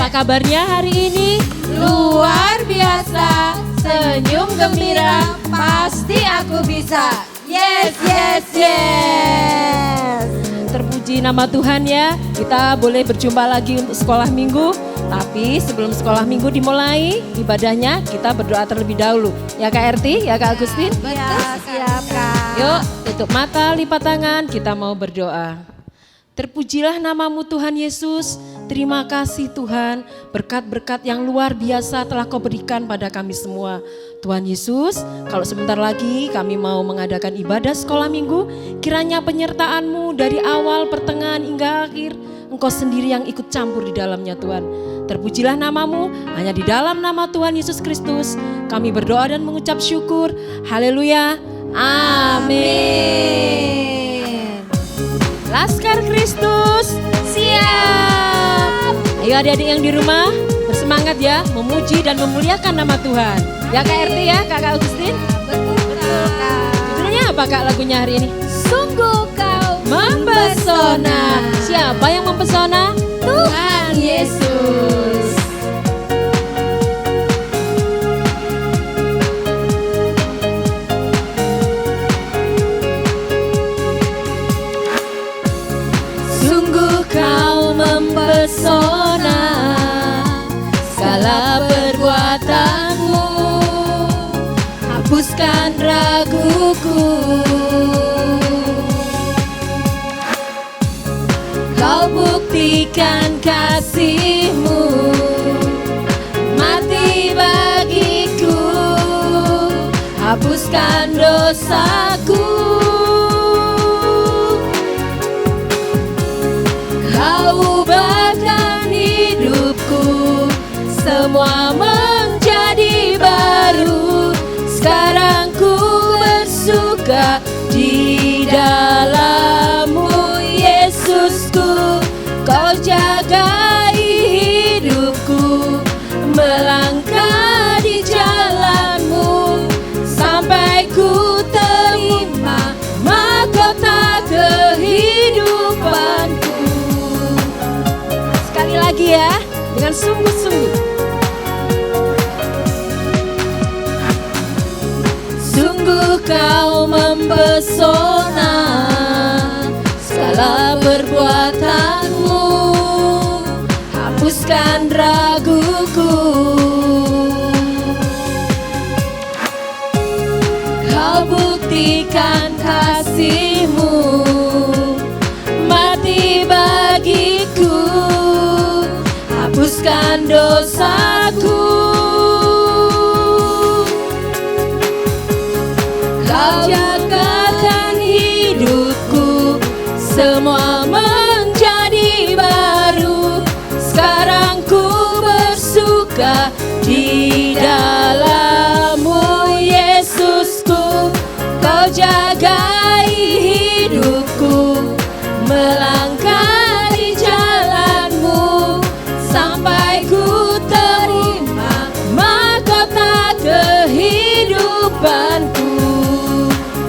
Apa kabarnya hari ini? Luar biasa, senyum gembira, pasti aku bisa. Yes, yes, yes. Terpuji nama Tuhan ya. Kita boleh berjumpa lagi untuk sekolah minggu. Tapi sebelum sekolah minggu dimulai ibadahnya, kita berdoa terlebih dahulu. Ya Kak Erti, ya Kak Agustin. Ya, siap Kak. Yuk tutup mata, lipat tangan, kita mau berdoa. Terpujilah namamu Tuhan Yesus. Terima kasih Tuhan, berkat-berkat yang luar biasa telah kau berikan pada kami semua. Tuhan Yesus, kalau sebentar lagi kami mau mengadakan ibadah sekolah minggu, kiranya penyertaan-Mu dari awal, pertengahan hingga akhir, Engkau sendiri yang ikut campur di dalamnya Tuhan. Terpujilah namamu, hanya di dalam nama Tuhan Yesus Kristus kami berdoa dan mengucap syukur. Haleluya, amin. Laskar Kristus siap. Ayo adik-adik yang di rumah bersemangat ya, memuji dan memuliakan nama Tuhan. Ya Kak Erti ya, Kakak Agustin. Betul Kak. Judulnya apa Kak lagunya hari ini? Sungguh kau Mempesona. Siapa yang mempesona? Tuhan Yesus. Sungguh kau mempesona, segala perbuatanmu hapuskan raguku. Kau buktikan kasih-Mu, mati bagiku, hapuskan dosaku. Kau ubahkan hidupku, semua menjadi baru. Sekarang ku bersuka di dalam-Mu Yesusku. Kau jagai hidupku, melangkah di jalan-Mu, sampai ku terima mahkota kehidupanku. Sekali lagi ya, dengan sungguh-sungguh. Sungguh kau mempesona, segala perbuatanmu hapuskan raguku. Kau buktikan kasih-Mu, mati bagiku, hapuskan dosaku. Kau jagakan hidupku, semua menjadi baru. Sekarang ku bersuka di dalam-Mu Yesusku. Kau jagai hidupku, melangkah di jalan-Mu, sampai ku terima mahkota kehidupanku.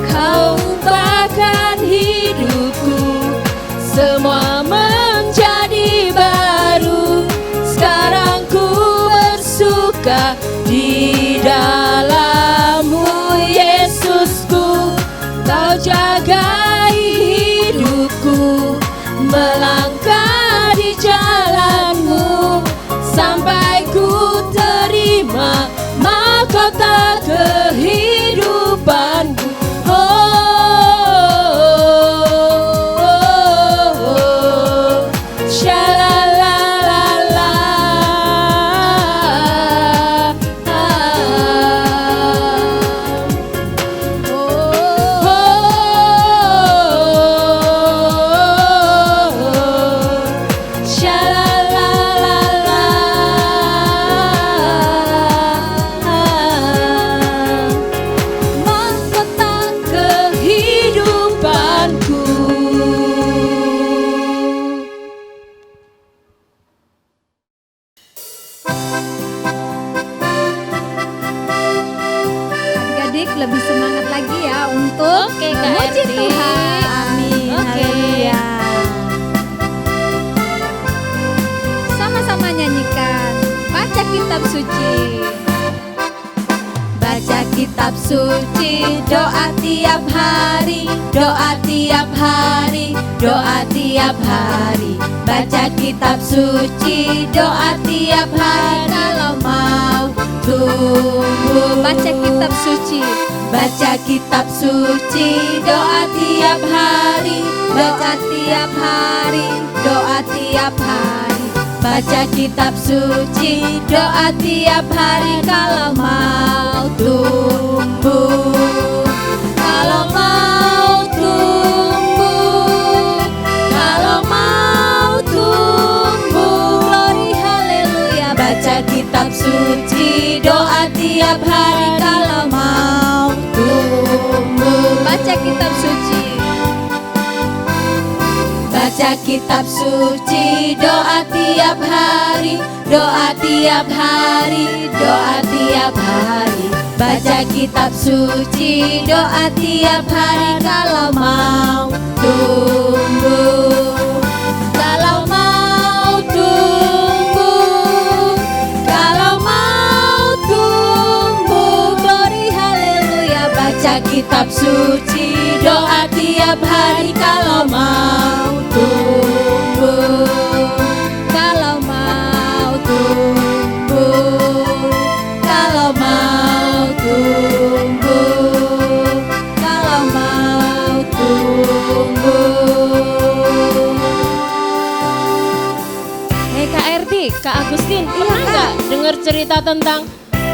Kau ubahkan hidupku, semua menjadi baru. Sekarang ku bersuka di dalam-Mu Yesusku. Kau jagai hidupku, melangkah di jalan-Mu, sampai ku terima mahkota kehidupanku. Adik-adik lebih semangat lagi ya untuk memuji Tuhan. Amin. Haleluya. Sama-sama nyanyikan. kitab suci. Baca kitab suci, doa tiap hari, doa tiap hari, doa tiap hari. Baca kitab suci, doa tiap hari kalau mau tumbuh. Baca kitab suci, baca kitab suci, doa tiap hari, baca tiap hari, doa tiap hari. Baca kitab suci, doa tiap hari kalau mau tumbuh. Kalau mau tumbuh, kalau mau tumbuh. Glory haleluya. Baca kitab suci, doa tiap hari kalau mau tumbuh. Baca kitab suci, baca kitab suci, doa tiap hari, doa tiap hari, doa tiap hari. Baca kitab suci, doa tiap hari kalau mau tumbuh. Kalau mau tumbuh, kalau mau tumbuh. Glory haleluya. Baca kitab suci, doa tiap hari kalau mau tumbuh. Kalau mau tumbuh, kalau mau tumbuh, kalau mau tumbuh. Kak Erti, Kak Agustin, pernah nggak dengar cerita tentang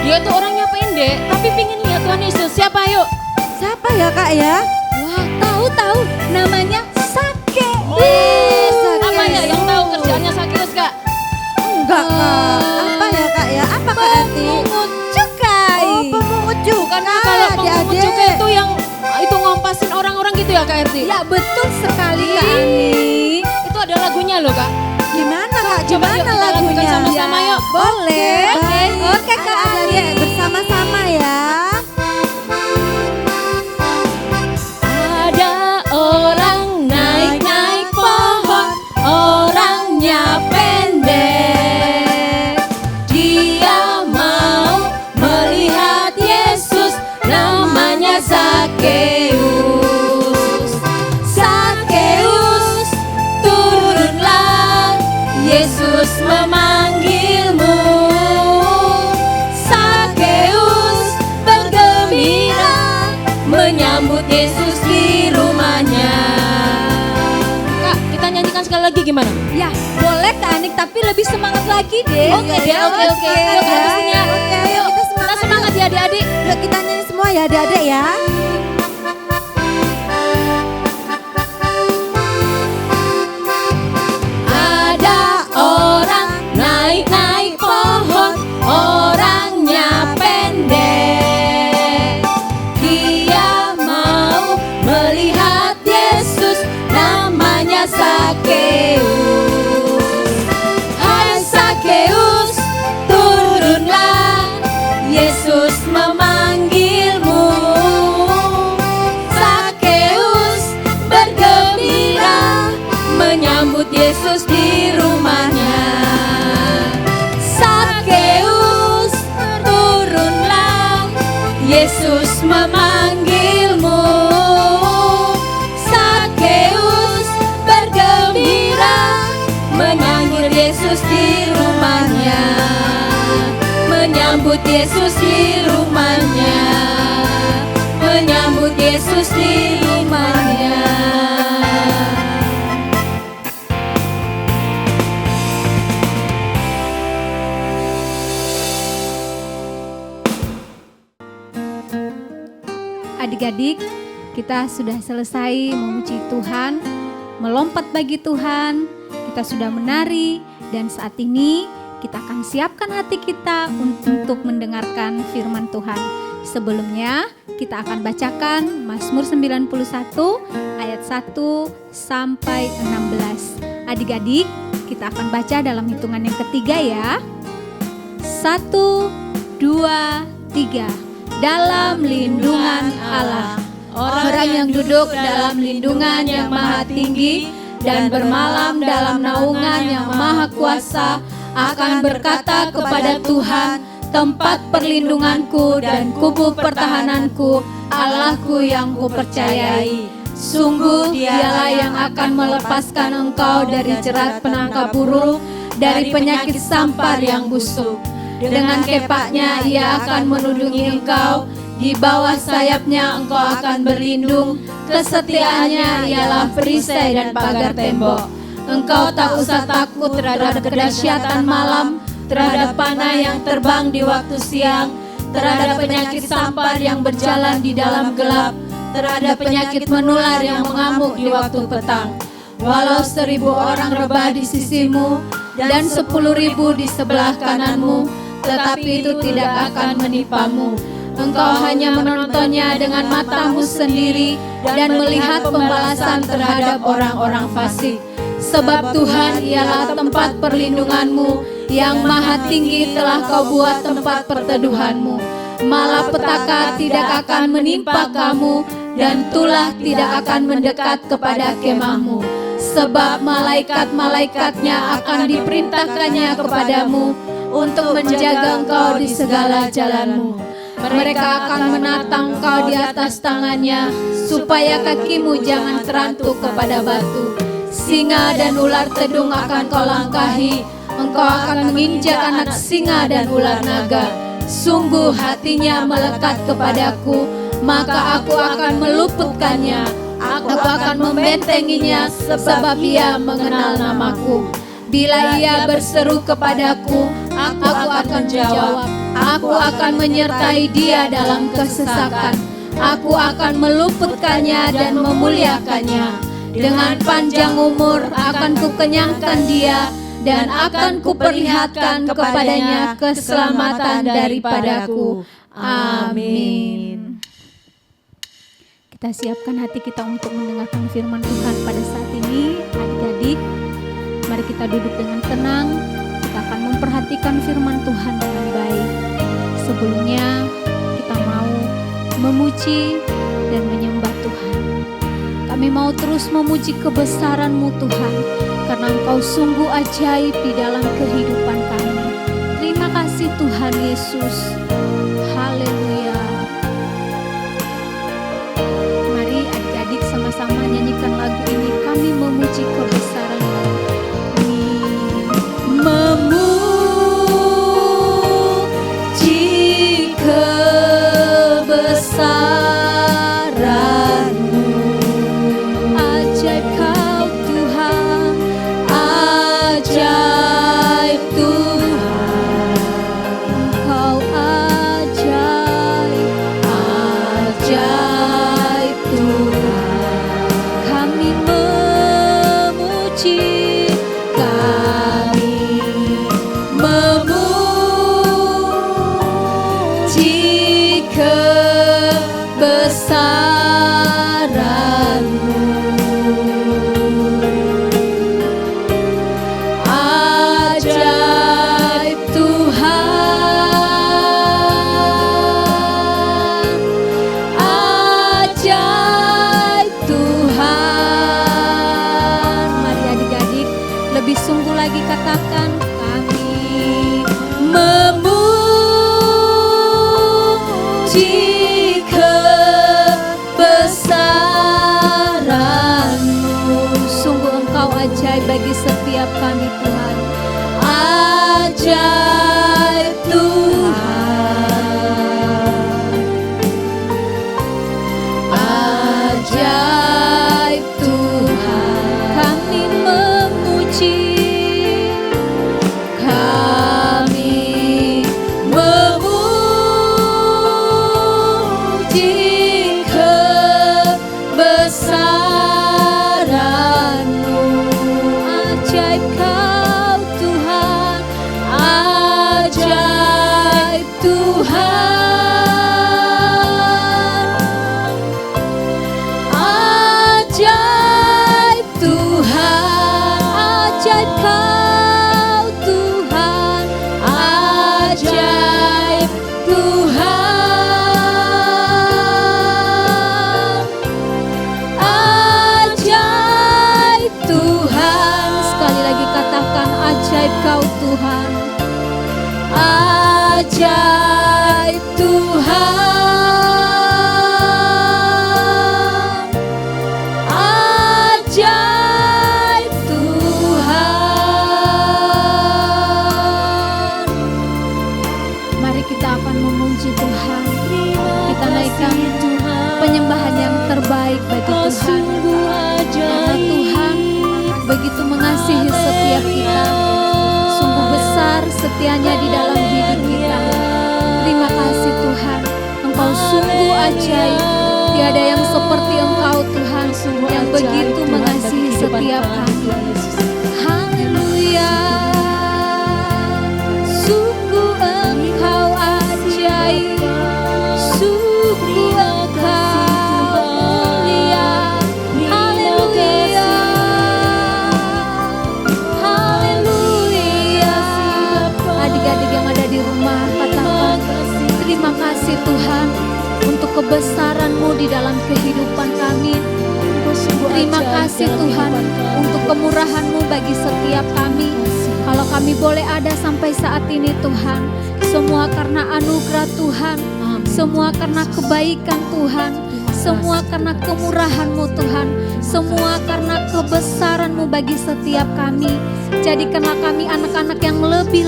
dia tuh orangnya pendek tapi pingin lihat Tuhan Yesus? Siapa yuk? Siapa ya Kak ya? Wah, tahu namanya Sakeus. Apa ya yang tahu kerjaannya Sakeus, Kak? Enggak Kak. Apa ya Kak ya? Apa Kak Eti? Pemungut cukai. Oh, pemungut cukai. Kalau pemungut cukai itu yang itu ngompasin orang-orang gitu ya Kak Erti? Ya betul sekali Kak Ani. Itu ada lagunya loh Kak. Gimana Kak? Coba yuk kita lakukan sama-sama yuk. Boleh. Oke Kak Ani. Ani. Bersama-sama ya. Ada orang naik-naik pohon, orangnya pendek. Dia mau melihat Yesus, namanya Sakeus. Sakeus, turunlah, Yesus memanggilmu. Sakeus, bergembira, menyambut Yesus di rumahnya. Kak, kita nyanyikan sekali lagi gimana? Ya, boleh Kak Anik, tapi lebih semangat lagi deh. Oke deh, oke. Yuk Kak Agustin ya. Oke, ayo Kita semangat ya adik-adik. Yuk kita nyanyi semua ya adik-adik ya. Ada orang naik-naik pohon, orangnya pendek. Dia mau melihat Yesus, namanya Sakeus. Hai Sakeus, turunlah, Yesus memanggilmu. Sakeus, bergembira, menyambut Yesus di rumahnya. Sakeus, turunlah, Yesus memanggilmu. Sakeus, bergembira, memanggil Yesus di rumahnya. Menyambut Yesus di rumahnya. Menyambut Yesus di rumahnya. Adik-adik, kita sudah selesai memuji Tuhan, melompat bagi Tuhan, kita sudah menari, dan saat ini kita akan siapkan hati kita untuk mendengarkan firman Tuhan. Sebelumnya kita akan bacakan Mazmur 91 ayat 1 sampai 16. Adik-adik, kita akan baca dalam hitungan yang ketiga ya. 1, 2, 3. Dalam lindungan Allah, orang yang duduk dalam lindungan yang maha tinggi dan bermalam dalam naungan yang maha kuasa, akan berkata kepada Tuhan, tempat perlindunganku dan kubu pertahananku, Allahku yang kupercayai. Sungguh dialah yang akan melepaskan engkau dari jerat penangkap burung, dari penyakit sampar yang busuk. Dengan kepaknya ia akan menudungi engkau, di bawah sayapnya engkau akan berlindung. Kesetiaannya ialah perisai dan pagar tembok. Engkau tak usah takut terhadap kedahsyatan malam, terhadap panah yang terbang di waktu siang, terhadap penyakit sampar yang berjalan di dalam gelap, terhadap penyakit menular yang mengamuk di waktu petang. Walau 1000 orang rebah di sisimu dan 10.000 di sebelah kananmu, tetapi itu tidak akan menimpamu. Engkau hanya menontonnya dengan matamu sendiri dan melihat pembalasan terhadap orang-orang fasik. Sebab Tuhan ialah tempat perlindunganmu, yang maha tinggi telah kau buat tempat perteduhanmu. Malapetaka tidak akan menimpa kamu, dan tulah tidak akan mendekat kepada kemahmu. Sebab malaikat-malaikatnya akan diperintahkannya kepadamu untuk menjaga engkau di segala jalanmu. Mereka akan menatang engkau di atas tangannya, supaya kakimu jangan terantuk kepada batu. Singa dan ular tedung akan kau langkahi, engkau akan menginjak anak singa dan ular naga. Sungguh hatinya melekat kepadaku, maka aku akan meluputkannya. Aku akan membentenginya, sebab ia mengenal namaku. Bila ia berseru kepadaku, aku akan menjawab. Aku akan menyertai dia dalam kesesakan. Aku akan meluputkannya dan memuliakannya. Dengan panjang umur akan kukenyangkan dia, dan akan kuperlihatkan kepadanya keselamatan daripadaku. Amin. Kita siapkan hati kita untuk mendengarkan firman Tuhan pada saat ini. Adik-adik, mari kita duduk dengan tenang. Kita akan memperhatikan firman Tuhan dengan baik. Sebelumnya kita mau memuji dan menyembah Tuhan. Kami mau terus memuji kebesaran-Mu Tuhan, karena Engkau sungguh ajaib di dalam kehidupan kami. Terima kasih Tuhan Yesus. Haleluya. Mari adik-adik sama-sama nyanyikan lagu ini. Kami memuji kebesaran-Mu. Memuji kebesaran-Mu. Ajaib Kau Tuhan, ajaib Tuhan. Kau ajaib, ajaib Tuhan. Kami memuji, kami memuji kebesaran-Mu. Ajaib Tuhan, ajaib Tuhan. Mari adik-adik lebih sungguh lagi katakan, kami memuji kebesaran-Mu. Sungguh Engkau ajaib bagi setiap kami Tuhan. Ajaib Tuhan, ajaib Tuhan. Kami memuji, kami memuji kebesaran-Mu. Ajaib Kau Tuhan, ajaib Tuhan, ajaib Tuhan. Ajaib Kau Tuhan, ajaib Tuhan, ajaib Tuhan. Sekali lagi katakan, ajaib Kau Tuhan, ajaib Tuhan, ajaib Tuhan. Mari kita akan memuji Tuhan. Kita naikkan penyembahan yang terbaik bagi Tuhan. Karena Tuhan begitu mengasihi setiap kita. Sungguh besar setianya di dalam hidup kita. Terima kasih Tuhan. Engkau sungguh ajaib. Tiada yang seperti Engkau Tuhan, yang begitu mengasihi setiap kami. Haleluya. Sungguh Engkau ajaib. Sungguh Engkau mulia. Haleluya. Haleluya. Adik-adik yang ada di rumah, katakan terima kasih Tuhan untuk kebesaran-Mu di dalam kehidupan kami. Terima kasih Tuhan untuk kemurahan-Mu bagi setiap kami. Kalau kami boleh ada sampai saat ini Tuhan, semua karena anugerah Tuhan, semua karena kebaikan Tuhan, semua karena kemurahan-Mu Tuhan, semua karena kebesaran-Mu bagi setiap kami. Jadikanlah kami anak-anak yang lebih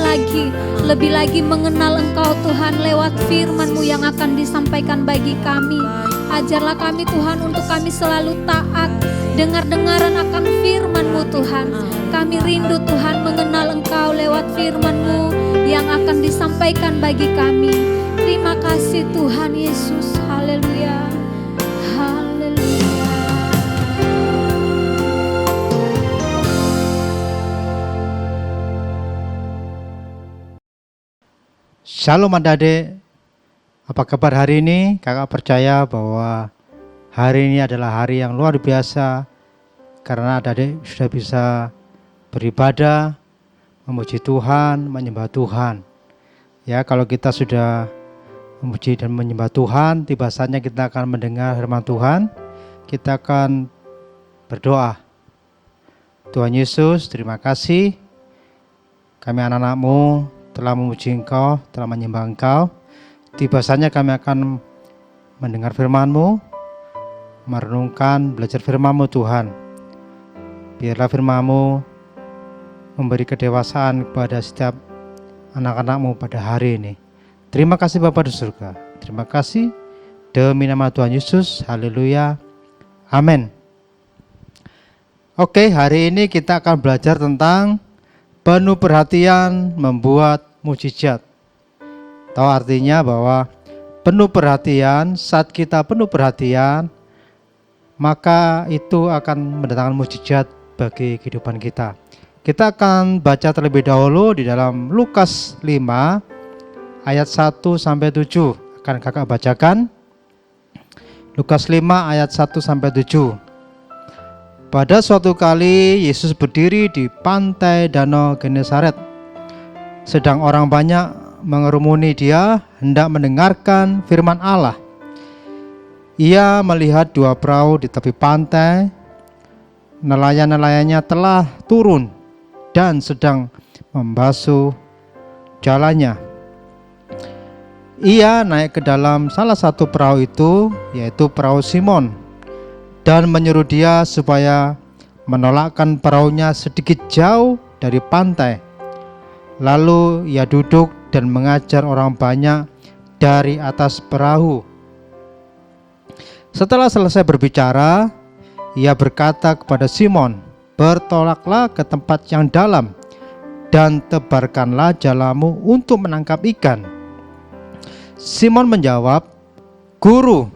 lagi mengenal Engkau Tuhan lewat firman-Mu yang akan disampaikan bagi kami. Ajarlah kami Tuhan untuk kami selalu taat, dengar-dengaran akan firman-Mu Tuhan. Kami rindu Tuhan mengenal Engkau lewat firman-Mu yang akan disampaikan bagi kami. Terima kasih Tuhan Yesus. Haleluya. Haleluya. Shalom adik-adik, apa kabar hari ini? Kakak percaya bahwa hari ini adalah hari yang luar biasa karena adik-adik sudah bisa beribadah, memuji Tuhan, menyembah Tuhan. Ya, kalau kita sudah memuji dan menyembah Tuhan, tiba saatnya kita akan mendengar firman Tuhan. Kita akan berdoa. Tuhan Yesus, terima kasih. Kami anak-anak-Mu telah memuji Engkau, telah menyembah Engkau. Tiba saatnya kami akan mendengar firman-Mu, merenungkan, belajar firman-Mu Tuhan. Biarlah firman-Mu memberi kedewasaan kepada setiap anak-anak-Mu pada hari ini. Terima kasih Bapa di surga. Terima kasih demi nama Tuhan Yesus. Haleluya. Amin. Oke, hari ini kita akan belajar tentang penuh perhatian membuat mukjizat. Tahu artinya bahwa penuh perhatian, saat kita penuh perhatian, maka itu akan mendatangkan mukjizat bagi kehidupan kita. Kita akan baca terlebih dahulu di dalam Lukas 5 ayat 1 sampai 7. Akan kakak bacakan. Lukas 5 ayat 1 sampai 7. Pada suatu kali Yesus berdiri di pantai Danau Genesaret. Sedang orang banyak mengerumuni Dia hendak mendengarkan firman Allah. Ia melihat dua perahu di tepi pantai. Nelayan-nelayannya telah turun dan sedang membasuh jalannya. Ia naik ke dalam salah satu perahu itu, yaitu perahu Simon, dan menyuruh dia supaya menolakkan perahunya sedikit jauh dari pantai. Lalu ia duduk dan mengajar orang banyak dari atas perahu. Setelah selesai berbicara, ia berkata kepada Simon, "Bertolaklah ke tempat yang dalam dan tebarkanlah jalamu untuk menangkap ikan." Simon menjawab, "Guru,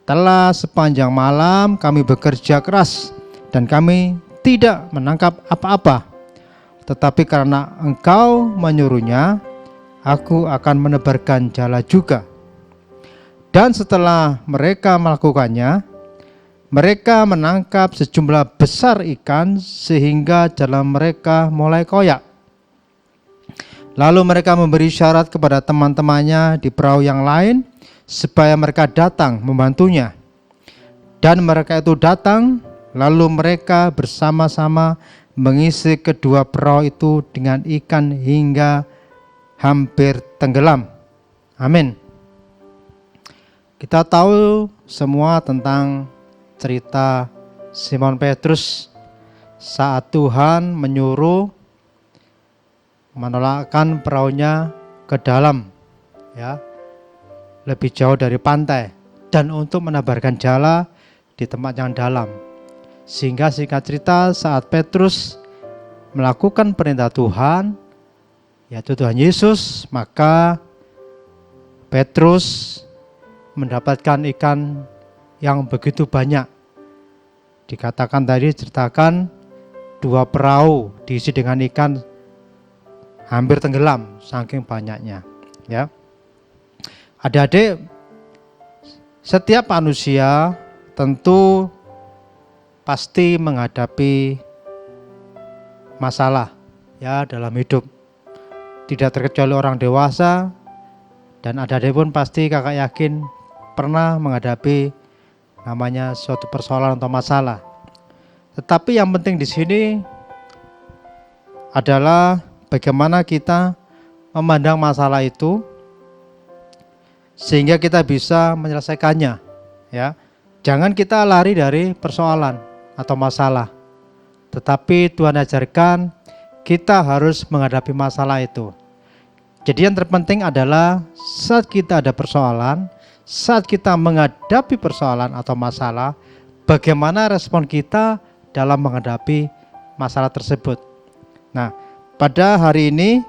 telah sepanjang malam kami bekerja keras dan kami tidak menangkap apa-apa. Tetapi karena Engkau menyuruhnya, aku akan menebarkan jala juga." Dan setelah mereka melakukannya, mereka menangkap sejumlah besar ikan sehingga jala mereka mulai koyak. Lalu mereka memberi syarat kepada teman-temannya di perahu yang lain supaya mereka datang membantunya. Dan mereka itu datang, lalu mereka bersama-sama mengisi kedua perahu itu dengan ikan hingga hampir tenggelam. Amin. Kita tahu semua tentang cerita Simon Petrus saat Tuhan menyuruh menolakkan perahunya ke dalam, ya, lebih jauh dari pantai dan untuk menebarkan jala di tempat yang dalam. Sehingga singkat cerita saat Petrus melakukan perintah Tuhan, yaitu Tuhan Yesus, maka Petrus mendapatkan ikan yang begitu banyak. Dikatakan tadi, ceritakan 2 perahu diisi dengan ikan hampir tenggelam saking banyaknya, ya. Adik-adik, setiap manusia tentu pasti menghadapi masalah, ya, dalam hidup. Tidak terkecuali orang dewasa, dan adik-adik pun pasti kakak yakin pernah menghadapi namanya suatu persoalan atau masalah. Tetapi yang penting di sini adalah bagaimana kita memandang masalah itu sehingga kita bisa menyelesaikannya, ya. Jangan kita lari dari persoalan atau masalah. Tetapi Tuhan ajarkan kita harus menghadapi masalah itu. Jadi yang terpenting adalah saat kita ada persoalan, saat kita menghadapi persoalan atau masalah, bagaimana respon kita dalam menghadapi masalah tersebut. Nah, pada hari ini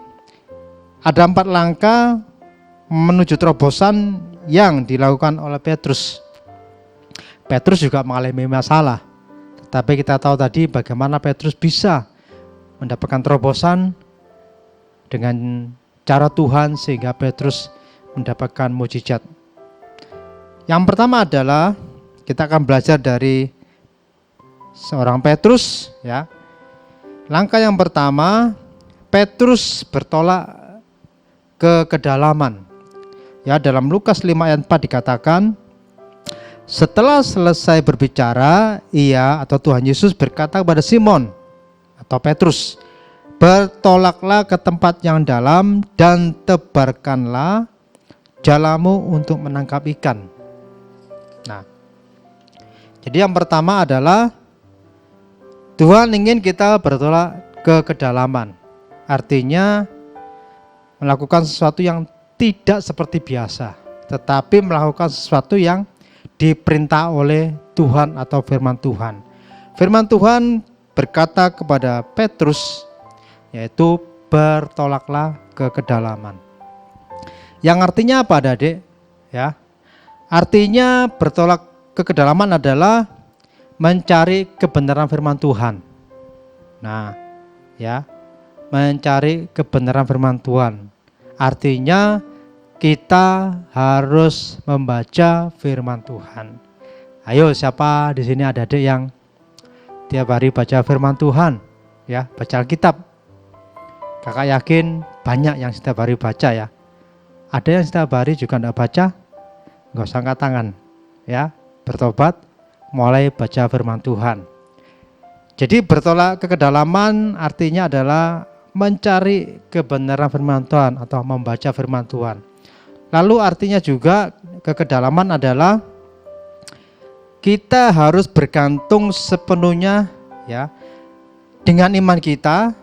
ada 4 langkah menuju terobosan yang dilakukan oleh Petrus. Petrus juga mengalami masalah, tetapi kita tahu tadi bagaimana Petrus bisa mendapatkan terobosan dengan cara Tuhan sehingga Petrus mendapatkan mukjizat. Yang pertama adalah kita akan belajar dari seorang Petrus, ya. Langkah yang pertama, Petrus bertolak ke kedalaman. Ya, dalam Lukas 5 ayat 4 dikatakan, setelah selesai berbicara, ia atau Tuhan Yesus berkata kepada Simon atau Petrus, bertolaklah ke tempat yang dalam dan tebarkanlah jalamu untuk menangkap ikan. Nah, jadi yang pertama adalah Tuhan ingin kita bertolak ke kedalaman. Artinya melakukan sesuatu yang tidak seperti biasa, tetapi melakukan sesuatu yang diperintah oleh Tuhan atau firman Tuhan. Firman Tuhan berkata kepada Petrus, yaitu bertolaklah ke kedalaman. Yang artinya apa, Adik? Ya. Artinya bertolak ke kedalaman adalah mencari kebenaran firman Tuhan. Nah, ya, mencari kebenaran firman Tuhan. Artinya kita harus membaca firman Tuhan. Ayo, siapa di sini ada adik yang tiap hari baca firman Tuhan? Ya, baca Alkitab. Kakak yakin banyak yang setiap hari baca, ya. Ada yang setiap hari juga tidak baca? Nggak usah angkat tangan, ya. Bertobat, mulai baca firman Tuhan. Jadi bertolak ke kedalaman artinya adalah mencari kebenaran firman Tuhan atau membaca firman Tuhan. Lalu artinya juga ke kedalaman adalah kita harus bergantung sepenuhnya, ya, dengan iman kita,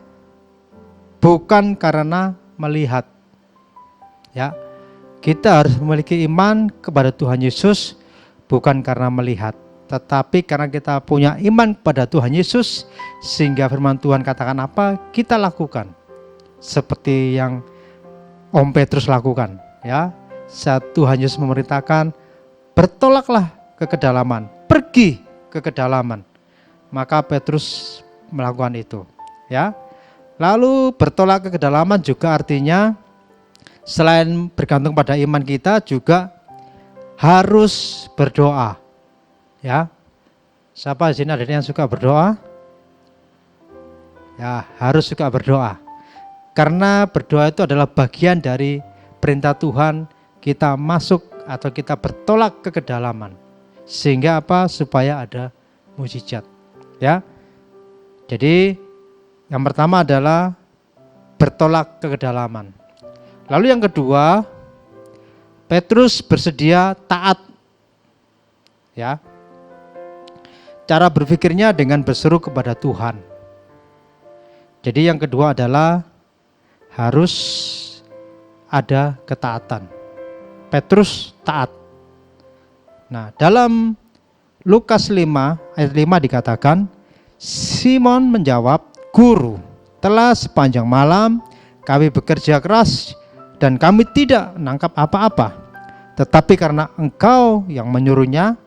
bukan karena melihat. Ya, kita harus memiliki iman kepada Tuhan Yesus bukan karena melihat, tetapi karena kita punya iman kepada Tuhan Yesus sehingga firman Tuhan katakan apa, kita lakukan. Seperti yang Om Petrus lakukan, ya. Saat Tuhan Yesus memerintahkan, bertolaklah ke kedalaman, pergi ke kedalaman. Maka Petrus melakukan itu, ya. Lalu bertolak ke kedalaman juga artinya selain bergantung pada iman kita juga harus berdoa, ya. Siapa di sini ada yang suka berdoa? Ya, harus suka berdoa. Karena berdoa itu adalah bagian dari perintah Tuhan kita masuk atau kita bertolak ke kedalaman. Sehingga apa? Supaya ada mukjizat, ya. Jadi yang pertama adalah bertolak ke kedalaman. Lalu yang kedua, Petrus bersedia taat. Ya. Cara berpikirnya dengan berseru kepada Tuhan. Jadi yang kedua adalah harus ada ketaatan. Petrus taat. Nah, dalam Lukas 5 ayat 5 dikatakan, Simon menjawab, "Guru, telah sepanjang malam kami bekerja keras dan kami tidak menangkap apa-apa. Tetapi karena Engkau yang menyuruhnya,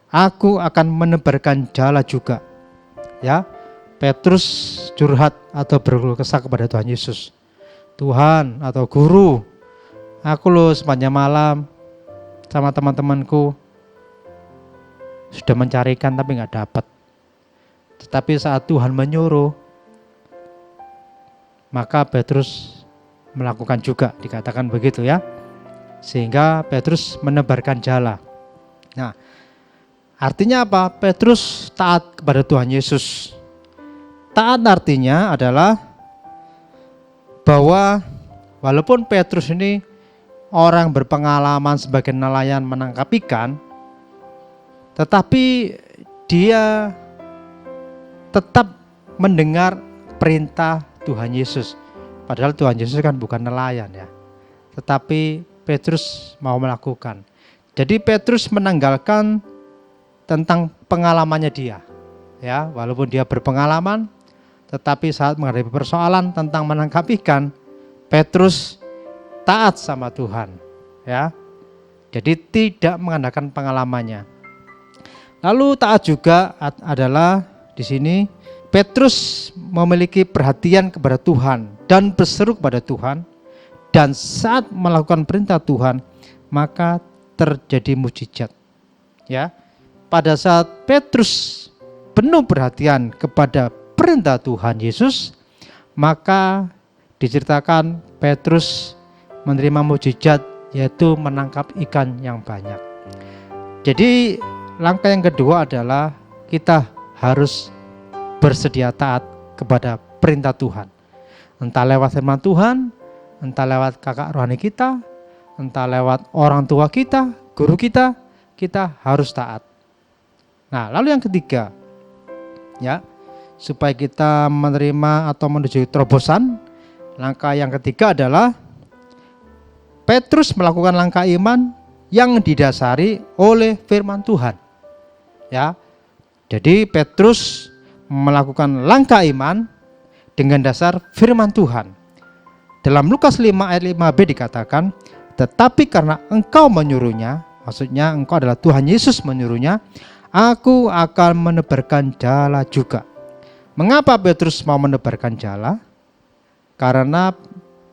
aku akan menebarkan jala juga." Ya, Petrus curhat atau berkeluh kesah kepada Tuhan Yesus. "Tuhan atau Guru, aku loh sepanjang malam sama teman-temanku sudah mencari ikan tapi nggak dapat. Tetapi saat Tuhan menyuruh, maka Petrus melakukan juga," dikatakan begitu ya. Sehingga Petrus menebarkan jala. Nah, artinya apa? Petrus taat kepada Tuhan Yesus. Taat artinya adalah bahwa walaupun Petrus ini orang berpengalaman sebagai nelayan menangkap ikan, tetapi dia tetap mendengar perintah Tuhan Yesus. Padahal Tuhan Yesus kan bukan nelayan ya. Tetapi Petrus mau melakukan. Jadi Petrus menanggalkan tentang pengalamannya dia. Ya, walaupun dia berpengalaman, tetapi saat menghadapi persoalan tentang menangkap ikan, Petrus taat sama Tuhan. Ya. Jadi tidak mengandalkan pengalamannya. Lalu taat juga adalah di sini Petrus memiliki perhatian kepada Tuhan dan berseru kepada Tuhan, dan saat melakukan perintah Tuhan maka terjadi mukjizat. Ya. Pada saat Petrus penuh perhatian kepada perintah Tuhan Yesus, maka diceritakan Petrus menerima mukjizat, yaitu menangkap ikan yang banyak. Jadi langkah yang kedua adalah kita harus bersedia taat kepada perintah Tuhan. Entah lewat firman Tuhan, entah lewat kakak rohani kita, entah lewat orang tua kita, guru kita harus taat. Nah, lalu yang ketiga, ya, supaya kita menerima atau menuju terobosan, langkah yang ketiga adalah Petrus melakukan langkah iman yang didasari oleh firman Tuhan. Ya. Jadi Petrus melakukan langkah iman dengan dasar firman Tuhan. Dalam Lukas 5 ayat 5b dikatakan, "Tetapi karena Engkau menyuruhnya," maksudnya Engkau adalah Tuhan Yesus menyuruhnya, "aku akan menebarkan jala juga." Mengapa Petrus mau menebarkan jala? Karena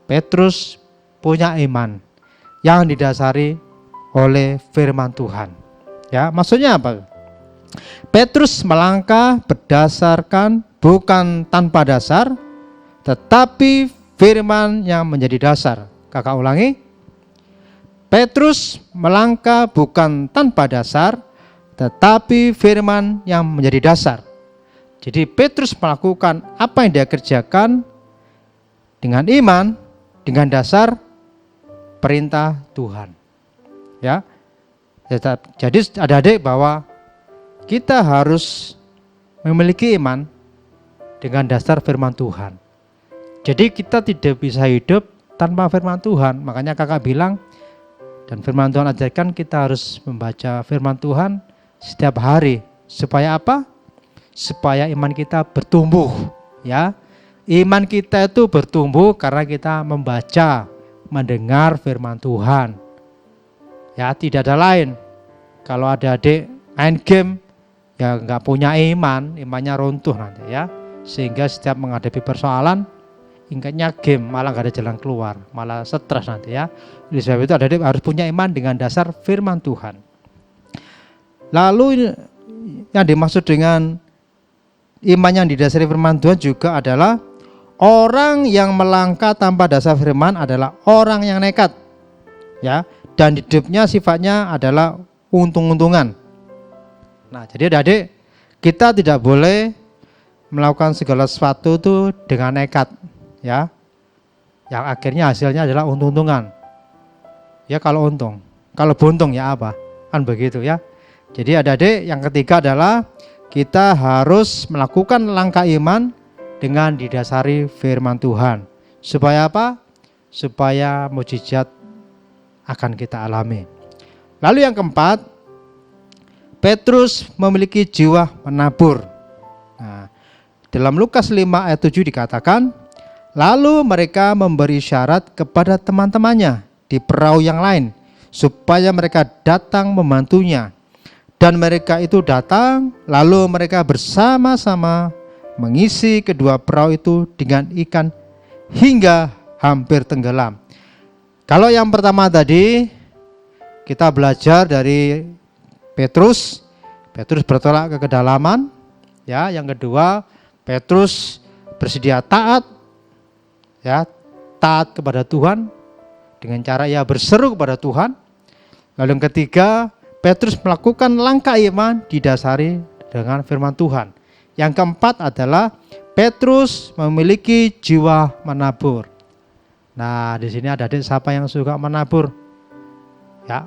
Petrus punya iman yang didasari oleh firman Tuhan. Ya, maksudnya apa? Petrus melangkah berdasarkan bukan tanpa dasar, tetapi firman yang menjadi dasar. Kakak ulangi. Petrus melangkah bukan tanpa dasar, tetapi firman yang menjadi dasar. Jadi Petrus melakukan apa yang dia kerjakan dengan iman, dengan dasar perintah Tuhan. Ya. Jadi adik-adik bahwa kita harus memiliki iman dengan dasar firman Tuhan. Jadi kita tidak bisa hidup tanpa firman Tuhan. Makanya kakak bilang, dan firman Tuhan ajarkan kita harus membaca firman Tuhan setiap hari. Supaya apa? Supaya iman kita bertumbuh. Ya, iman kita itu bertumbuh karena kita membaca, mendengar firman Tuhan. Ya, tidak ada lain. Kalau ada adik main game, ya nggak punya iman, imannya runtuh nanti ya. Sehingga setiap menghadapi persoalan, ingatnya game, malah nggak ada jalan keluar, malah stres nanti ya. Oleh sebab itu adik harus punya iman dengan dasar firman Tuhan. Lalu yang dimaksud dengan iman yang didasari firman Tuhan juga adalah orang yang melangkah tanpa dasar firman adalah orang yang nekat. Ya, dan hidupnya sifatnya adalah untung-untungan. Nah, jadi adik-adik, kita tidak boleh melakukan segala sesuatu itu dengan nekat, ya. Yang akhirnya hasilnya adalah untung-untungan. ya kalau untung. Kalau buntung ya apa? Kan begitu ya. Jadi adik-adik, yang ketiga adalah kita harus melakukan langkah iman dengan didasari firman Tuhan. Supaya apa? Supaya mukjizat akan kita alami. Lalu yang keempat, Petrus memiliki jiwa menabur. Nah, dalam Lukas 5 ayat 7 dikatakan, lalu mereka memberi syarat kepada teman-temannya di perahu yang lain, supaya mereka datang membantunya. Dan mereka itu datang, lalu mereka bersama-sama mengisi kedua perahu itu dengan ikan hingga hampir tenggelam. Kalau yang pertama tadi, kita belajar dari Petrus bertolak ke kedalaman. Ya, yang kedua, Petrus bersedia taat, ya, taat kepada Tuhan dengan cara ia berseru kepada Tuhan. Lalu yang ketiga, Petrus melakukan langkah iman didasari dengan firman Tuhan. Yang keempat adalah Petrus memiliki jiwa menabur. Nah, di sini ada adik siapa yang suka menabur? Ya,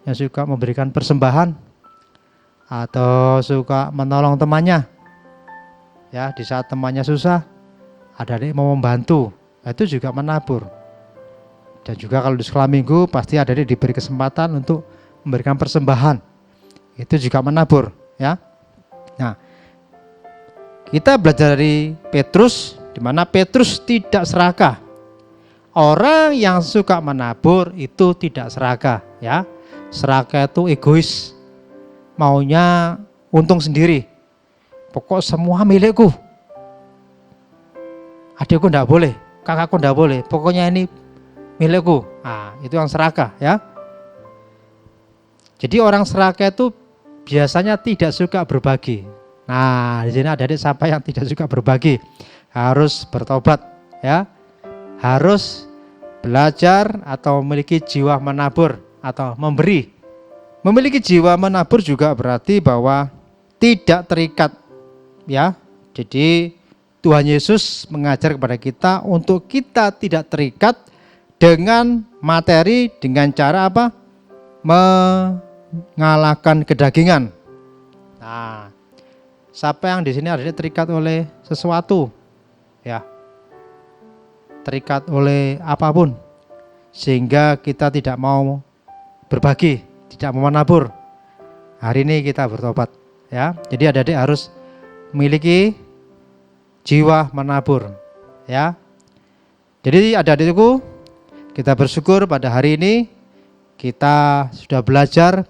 yang suka memberikan persembahan atau suka menolong temannya. Ya, di saat temannya susah, ada adik mau membantu, itu juga menabur. Dan juga kalau di sekolah minggu pasti ada adik diberi kesempatan untuk memberikan persembahan, itu juga menabur, ya. Nah, kita belajar dari Petrus, di mana Petrus tidak serakah. Orang yang suka menabur itu tidak serakah, ya. Serakah itu egois, maunya untung sendiri. Pokok semua milikku. Adikku enggak boleh, kakakku enggak boleh, pokoknya ini milikku. Nah, itu yang serakah, ya. Jadi orang serakah itu biasanya tidak suka berbagi. Nah, di sini ada adik siapa yang tidak suka berbagi, harus bertobat, ya. Harus belajar atau memiliki jiwa menabur atau memberi. Memiliki jiwa menabur juga berarti bahwa tidak terikat, ya. Jadi Tuhan Yesus mengajar kepada kita untuk kita tidak terikat dengan materi dengan cara apa? Mengalahkan kedagingan. Nah, siapa yang di sini ada terikat oleh sesuatu, ya, terikat oleh apapun, sehingga kita tidak mau berbagi, tidak mau menabur. Hari ini kita bertobat, ya. Jadi adik-adik harus memiliki jiwa menabur, ya. Jadi adik-adikku, kita bersyukur pada hari ini kita sudah belajar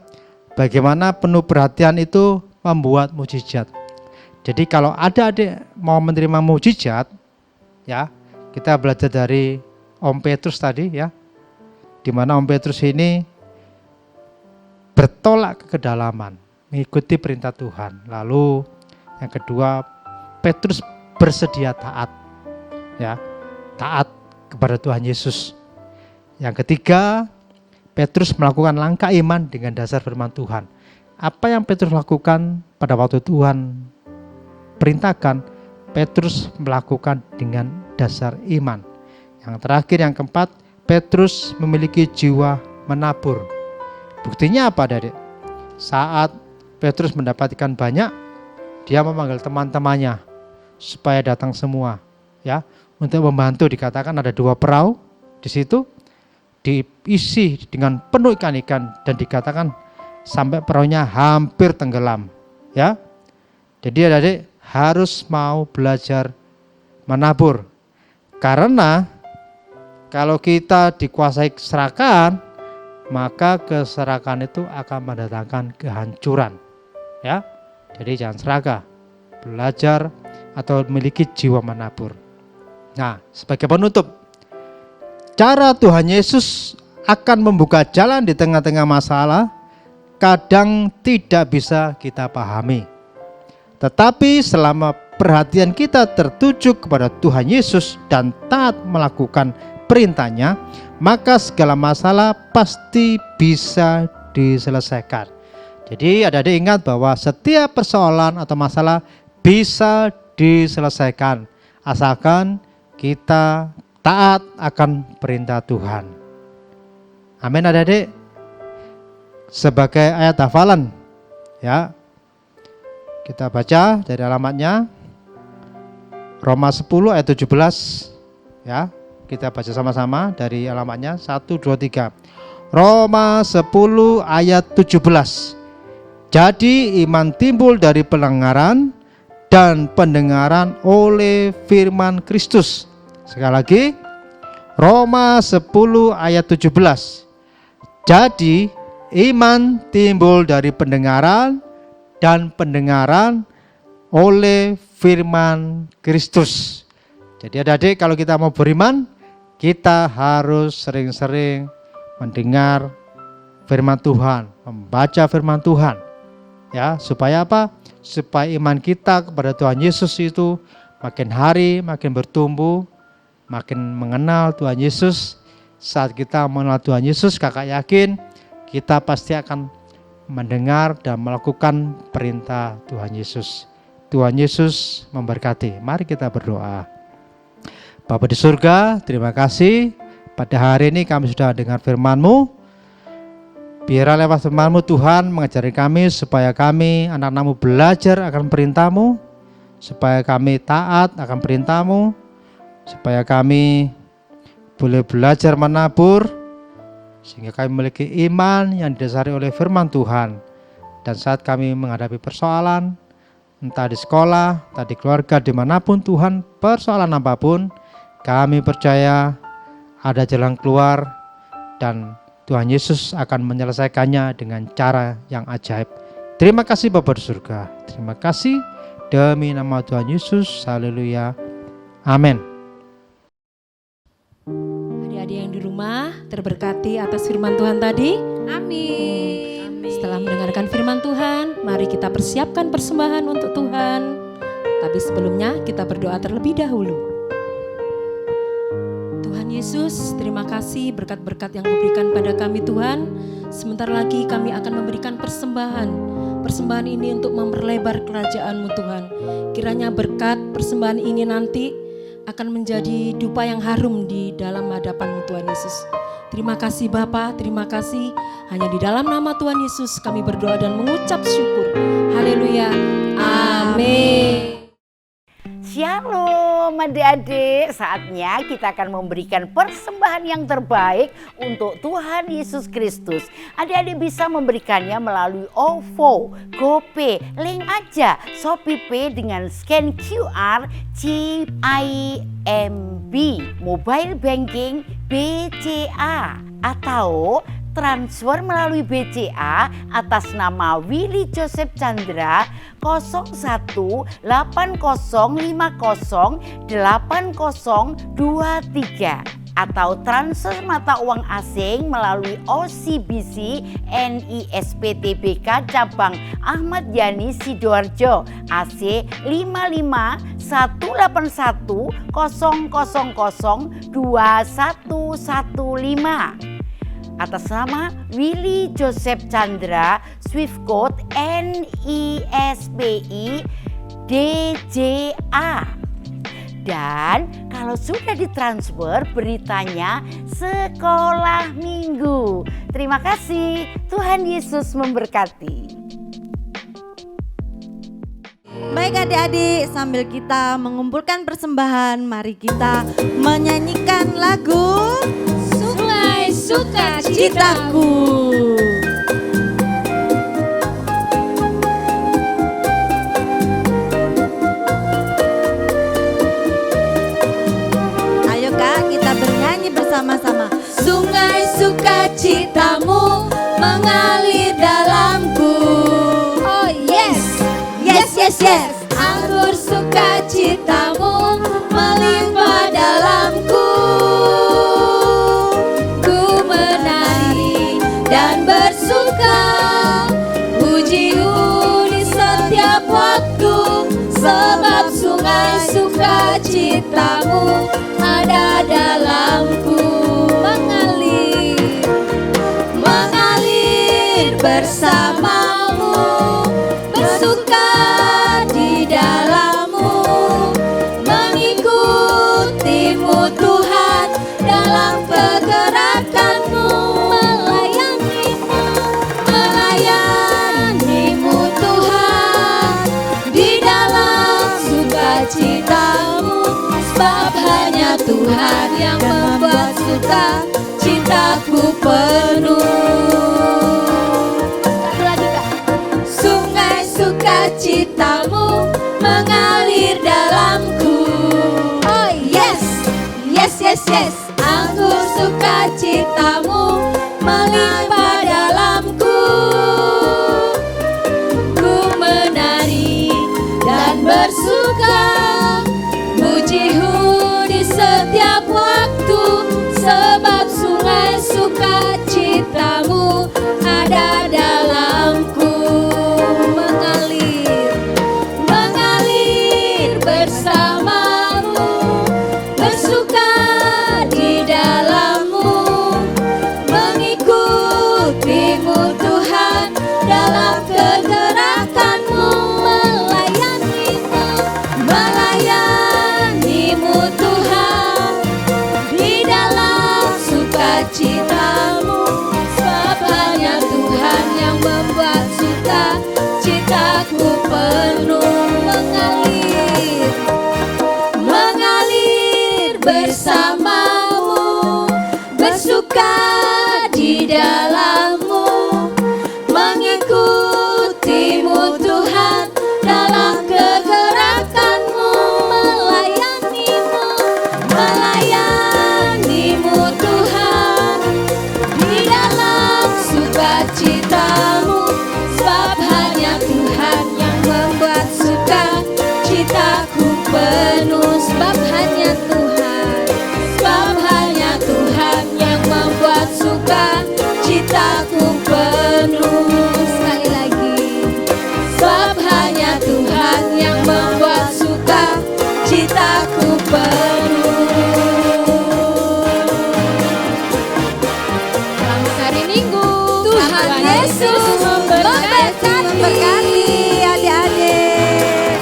bagaimana penuh perhatian itu membuat mukjizat. Jadi kalau ada adik mau menerima mukjizat, ya, kita belajar dari Om Petrus tadi, ya, di mana Om Petrus ini bertolak ke kedalaman, mengikuti perintah Tuhan. Lalu yang kedua, Petrus bersedia taat, ya, taat kepada Tuhan Yesus. Yang ketiga, Petrus melakukan langkah iman dengan dasar firman Tuhan. Apa yang Petrus lakukan pada waktu Tuhan perintahkan, Petrus melakukan dengan dasar iman. Yang terakhir, yang keempat, Petrus memiliki jiwa menabur. Buktinya apa, Adik? Saat Petrus mendapatkan banyak, dia memanggil teman-temannya supaya datang semua, ya, untuk membantu. Dikatakan ada 2 perahu di situ, diisi dengan penuh ikan-ikan, dan dikatakan sampai perahunya hampir tenggelam, ya. Jadi adik-adik harus mau belajar menabur, karena kalau kita dikuasai keserakahan, maka keserakahan itu akan mendatangkan kehancuran, ya. Jadi jangan serakah, belajar atau memiliki jiwa menabur. Nah, sebagai penutup, cara Tuhan Yesus akan membuka jalan di tengah-tengah masalah kadang tidak bisa kita pahami. Tetapi selama perhatian kita tertuju kepada Tuhan Yesus dan taat melakukan perintahnya, maka segala masalah pasti bisa diselesaikan. Jadi adik-adik ingat bahwa setiap persoalan atau masalah bisa diselesaikan asalkan kita taat akan perintah Tuhan. Amin adik-adik. Sebagai ayat hafalan ya, kita baca dari alamatnya Roma 10 ayat 17 ya. Kita baca sama-sama dari alamatnya 1, 2, 3. Roma 10 ayat 17. Jadi iman timbul dari pendengaran dan pendengaran oleh firman Kristus. Sekali lagi, Roma 10 ayat 17. Jadi iman timbul dari pendengaran dan pendengaran oleh firman Kristus. Jadi adik-adik, kalau kita mau beriman, kita harus sering-sering mendengar firman Tuhan, membaca firman Tuhan. Ya, supaya apa? Supaya iman kita kepada Tuhan Yesus itu makin hari makin bertumbuh, makin mengenal Tuhan Yesus. Saat kita mengenal Tuhan Yesus, kakak yakin kita pasti akan mendengar dan melakukan perintah Tuhan Yesus. Tuhan Yesus memberkati. Mari kita berdoa. Bapa di surga, terima kasih pada hari ini kami sudah dengar firman-Mu. Biarlah lewat firman-Mu Tuhan mengajari kami supaya kami anak-anak-Mu belajar akan perintah-Mu, supaya kami taat akan perintah-Mu, supaya kami boleh belajar menabur, sehingga kami memiliki iman yang didasari oleh firman Tuhan. Dan saat kami menghadapi persoalan, entah di sekolah, entah di keluarga, dimanapun Tuhan, persoalan apapun, kami percaya ada jalan keluar dan Tuhan Yesus akan menyelesaikannya dengan cara yang ajaib. Terima kasih Bapa di surga. Terima kasih demi nama Tuhan Yesus. Haleluya. Amin. Adik-adik yang di rumah terberkati atas firman Tuhan tadi. Amin. Setelah mendengarkan firman Tuhan, mari kita persiapkan persembahan untuk Tuhan. Tapi sebelumnya kita berdoa terlebih dahulu. Tuhan Yesus, terima kasih berkat-berkat yang Kau berikan pada kami Tuhan. Sebentar lagi kami akan memberikan persembahan. Persembahan ini untuk memperlebar kerajaan-Mu Tuhan. Kiranya berkat persembahan ini nanti akan menjadi dupa yang harum di dalam hadapan-Mu Tuhan Yesus. Terima kasih Bapa, terima kasih. Hanya di dalam nama Tuhan Yesus kami berdoa dan mengucap syukur. Haleluya. Amin. Shalom adik-adik, saatnya kita akan memberikan persembahan yang terbaik untuk Tuhan Yesus Kristus. Adik-adik bisa memberikannya melalui OVO, GoPay, link aja ShopeePay dengan scan QR CIMB, mobile banking BCA, atau transfer melalui BCA atas nama Willy Joseph Chandra 0180508023, atau transfer mata uang asing melalui OCBC NISP-TBK cabang Ahmad Yani Sidoarjo AC 551810002115 atas nama Willy Joseph Chandra, Swift Code NISPI DJA. Dan kalau sudah ditransfer, beritanya sekolah minggu. Terima kasih, Tuhan Yesus memberkati. Baik adik-adik, sambil kita mengumpulkan persembahan, mari kita menyanyikan lagu Sungai Sukacitaku. Ayo Kak, kita bernyanyi bersama-sama. Sungai sukacitamu mengalir dalamku. Oh yes, yes, yes, yes. Anggur sukacitamu melimpah dalamku. Ku menari dan bersuka, pujimu di setiap waktu, sebab sungai sukacitamu ada dalamku. Mengalir, mengalir bersamamu, bersuka di dalammu, mengikutimu Tuhan dalam pergerakanmu. Tuhan yang membuat suka citaku penuh. Satu lagi Kak. Sungai sukacitamu mengalir dalamku. Oh yes, yes, yes, yes. Anggur sukacitamu melimpah dalamku. Ku menari dan bersuka, mujimu di setiap waktu, sebab sungai sukacitamu ada dalamku. Mengalir, mengalir bersamamu, bersuka di dalammu, mengikutimu Tuhan dalam kegerakanmu, melayanimu, melayanimu Tuhan di dalam sukacitamu, sebab hanya Tuhan yang membuat suka citaku penuh. Mengalir, mengalir bersamamu, bersuka di dalammu, mengikutimu Tuhan dalam kegerakanmu, melayanimu, melayanimu Tuhan di dalam sukacitamu, sebab hanya Tuhan yang membuat suka citaku penuh. Sebab hanya Tuhan, sebab hanya Tuhan yang membuat suka citaku penuh. Sekali lagi, sebab hanya Tuhan yang membuat suka citaku penuh. Selamat hari Minggu. Tuhan Yesus memberkati adik-adik.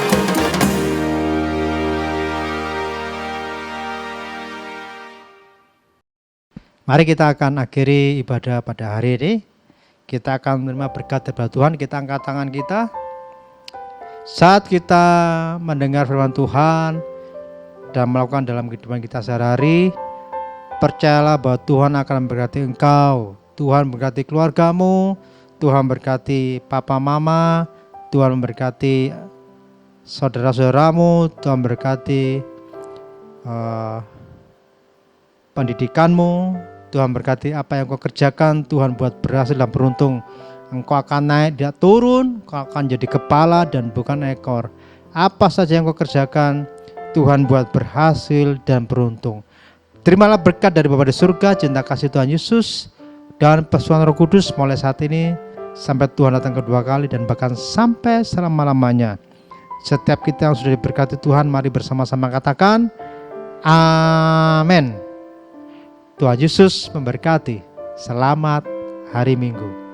Mari kita akan akhiri ibadah pada hari ini. Kita akan menerima berkat dari Tuhan. Kita angkat tangan kita. Saat kita mendengar firman Tuhan dan melakukan dalam kehidupan kita sehari-hari, percayalah bahwa Tuhan akan memberkati engkau. Tuhan memberkati keluargamu, Tuhan memberkati papa mama, Tuhan memberkati saudara-saudaramu, Tuhan memberkati pendidikanmu, Tuhan berkati apa yang kau kerjakan, Tuhan buat berhasil dan beruntung. Engkau akan naik, dia turun, kau akan jadi kepala dan bukan ekor. Apa saja yang kau kerjakan, Tuhan buat berhasil dan beruntung. Terimalah berkat dari Bapa di surga, cinta kasih Tuhan Yesus, dan persoalan Roh Kudus mulai saat ini sampai Tuhan datang kedua kali dan bahkan sampai selama-lamanya. Setiap kita yang sudah diberkati Tuhan, mari bersama-sama katakan amin. Tuhan Yesus memberkati. Selamat hari Minggu.